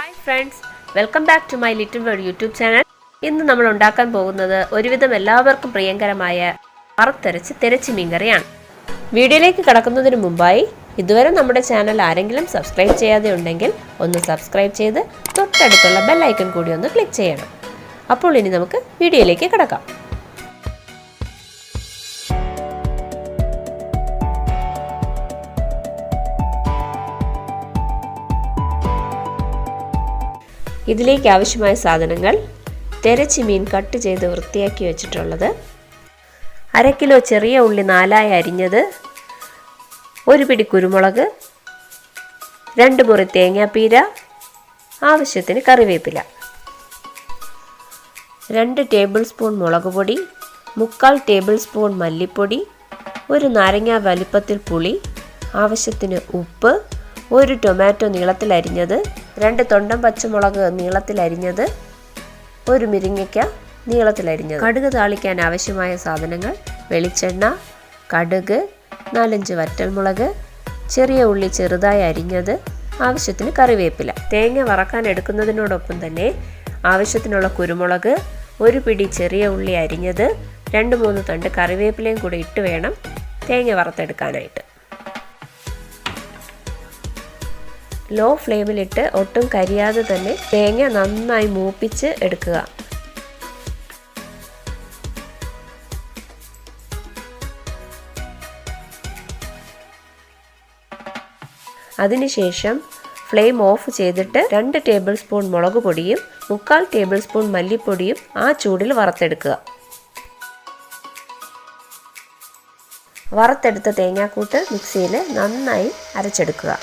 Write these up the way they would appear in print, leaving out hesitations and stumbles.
Hi friends, welcome back to my little world YouTube channel. ഇന്ന് നമ്മൾ ഉണ്ടാക്കാൻ പോകുന്നത് ഒരുവിധം എല്ലാവർക്കും പ്രിയങ്കരമായ വറുത്തരച്ച് തിരച്ചി മീൻകറിയാണ്. വീഡിയോയിലേക്ക് കടക്കുന്നതിന് മുമ്പായി ഇതുവരെ നമ്മുടെ ചാനൽ ആരെങ്കിലും സബ്സ്ക്രൈബ് ചെയ്യാതെ ഉണ്ടെങ്കിൽ ഒന്ന് സബ്സ്ക്രൈബ് ചെയ്ത് തൊട്ടടുത്തുള്ള ബെൽ ഐക്കൺ കൂടി ഒന്ന് ക്ലിക്ക് ചെയ്യണം. അപ്പോൾ ഇനി നമുക്ക് വീഡിയോയിലേക്ക് കടക്കാം. ഇതിലേക്ക് ആവശ്യമായ സാധനങ്ങൾ: തിരച്ചി മീൻ കട്ട് ചെയ്ത് വൃത്തിയാക്കി വെച്ചിട്ടുള്ളത്, 1/2 കിലോ ചെറിയ ഉള്ളി 4ആയി അരിഞ്ഞത്, 1 പിടി കുരുമുളക്, 2 മുറി തേങ്ങാപ്പീര, ആവശ്യത്തിന് കറിവേപ്പില, 2 ടേബിൾ സ്പൂൺ മുളക് പൊടി, 3/4 ടേബിൾ സ്പൂൺ മല്ലിപ്പൊടി, 1 നാരങ്ങ വലിപ്പത്തിൽ പുളി, ആവശ്യത്തിന് ഉപ്പ്, 1 ടൊമാറ്റോ നീളത്തിൽ അരിഞ്ഞത്, 2 തൊണ്ടൻ പച്ചമുളക് നീളത്തിൽ അരിഞ്ഞത്, 1 മുരിങ്ങയ്ക്ക നീളത്തിൽ അരിഞ്ഞത്. കടുക് താളിക്കാൻ ആവശ്യമായ സാധനങ്ങൾ: വെളിച്ചെണ്ണ, കടുക്, 4-5 വറ്റൽമുളക്, ചെറിയ ഉള്ളി ചെറുതായി അരിഞ്ഞത്, ആവശ്യത്തിന് കറിവേപ്പില. തേങ്ങ വറക്കാൻ എടുക്കുന്നതിനോടൊപ്പം തന്നെ ആവശ്യത്തിനുള്ള കുരുമുളക്, 1 പിടി ചെറിയ ഉള്ളി അരിഞ്ഞത്, 2-3 തണ്ട് കറിവേപ്പിലയും കൂടി ഇട്ട് വേണം തേങ്ങ വറുത്തെടുക്കാനായിട്ട്. ലോ ഫ്ലെയിമിലിട്ട് ഒട്ടും കരിയാതെ തന്നെ തേങ്ങ നന്നായി മൂപ്പിച്ച് എടുക്കുക. അതിനുശേഷം ഫ്ലെയിം ഓഫ് ചെയ്തിട്ട് 2 ടേബിൾ സ്പൂൺ മുളക് പൊടിയും 3/4 ടേബിൾ സ്പൂൺ മല്ലിപ്പൊടിയും ആ ചൂടിൽ വറുത്തെടുക്കുക. വറുത്തെടുത്ത തേങ്ങാക്കൂട്ട് മിക്സിയിൽ നന്നായി അരച്ചെടുക്കുക.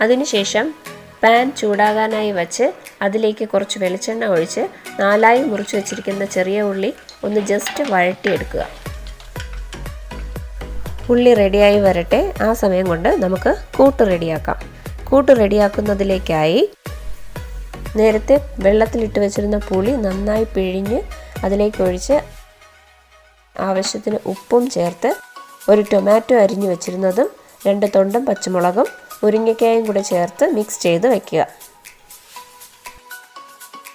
അതിനുശേഷം പാൻ ചൂടാകാനായി വച്ച് അതിലേക്ക് കുറച്ച് വെളിച്ചെണ്ണ ഒഴിച്ച് 4ആയി മുറിച്ച് വെച്ചിരിക്കുന്ന ചെറിയ ഉള്ളി ഒന്ന് ജസ്റ്റ് വഴറ്റിയെടുക്കുക. ഉള്ളി റെഡിയായി വരട്ടെ. ആ സമയം കൊണ്ട് നമുക്ക് കൂട്ട് റെഡിയാക്കാം. കൂട്ട് റെഡിയാക്കുന്നതിലേക്കായി നേരത്തെ വെള്ളത്തിലിട്ട് വെച്ചിരുന്ന പുളി നന്നായി പിഴിഞ്ഞ് അതിലേക്ക് ഒഴിച്ച് ആവശ്യത്തിന് ഉപ്പും ചേർത്ത് 1 ടൊമാറ്റോ അരിഞ്ഞു വെച്ചിരുന്നതും 2 തൊണ്ടൻ പച്ചമുളകും മുരിങ്ങയ്ക്കായും കൂടെ ചേർത്ത് മിക്സ് ചെയ്ത് വയ്ക്കുക.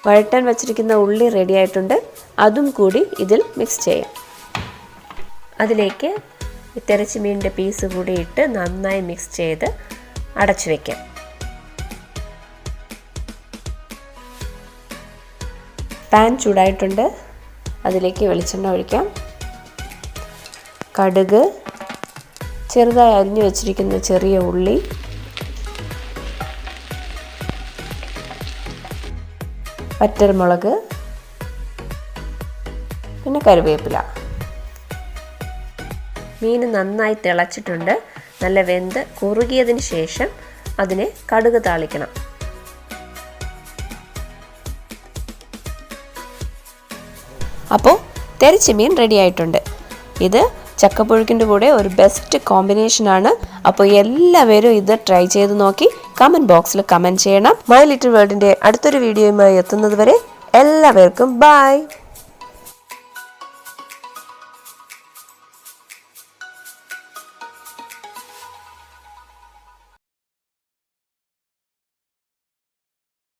വഴറ്റാൻ വച്ചിരിക്കുന്ന ഉള്ളി റെഡി ആയിട്ടുണ്ട്. അതും കൂടി ഇതിൽ മിക്സ് ചെയ്യാം. അതിലേക്ക് തിരച്ചി മീനിൻ്റെ പീസ് കൂടി ഇട്ട് നന്നായി മിക്സ് ചെയ്ത് അടച്ചു വയ്ക്കാം. പാൻ ചൂടായിട്ടുണ്ട്. അതിലേക്ക് വെളിച്ചെണ്ണ ഒഴിക്കാം. കടുക്, ചെറുതായി അരിഞ്ഞു വെച്ചിരിക്കുന്ന ചെറിയ ഉള്ളി, വറ്റൽമുളക്, പിന്നെ കറിവേപ്പില. മീൻ നന്നായി തിളച്ചിട്ടുണ്ട്. നല്ല വെന്ത് കുറുകിയതിന് ശേഷം അതിനെ കടുക് താളിക്കണം. അപ്പോൾ തിരച്ചി മീൻ റെഡി ആയിട്ടുണ്ട്. ഇത് ചക്കപ്പുഴുക്കിൻ്റെ കൂടെ ഒരു ബെസ്റ്റ് കോമ്പിനേഷനാണ്. അപ്പോൾ എല്ലാവരും ഇത് ട്രൈ ചെയ്ത് നോക്കി കമൻറ്റ് ബോക്സിൽ കമൻറ്റ് ചെയ്യണം. മൈ ലിറ്റിൽ വേൾഡിൻ്റെ അടുത്തൊരു വീഡിയോയുമായി എത്തുന്നത് വരെ എല്ലാവർക്കും ബൈ.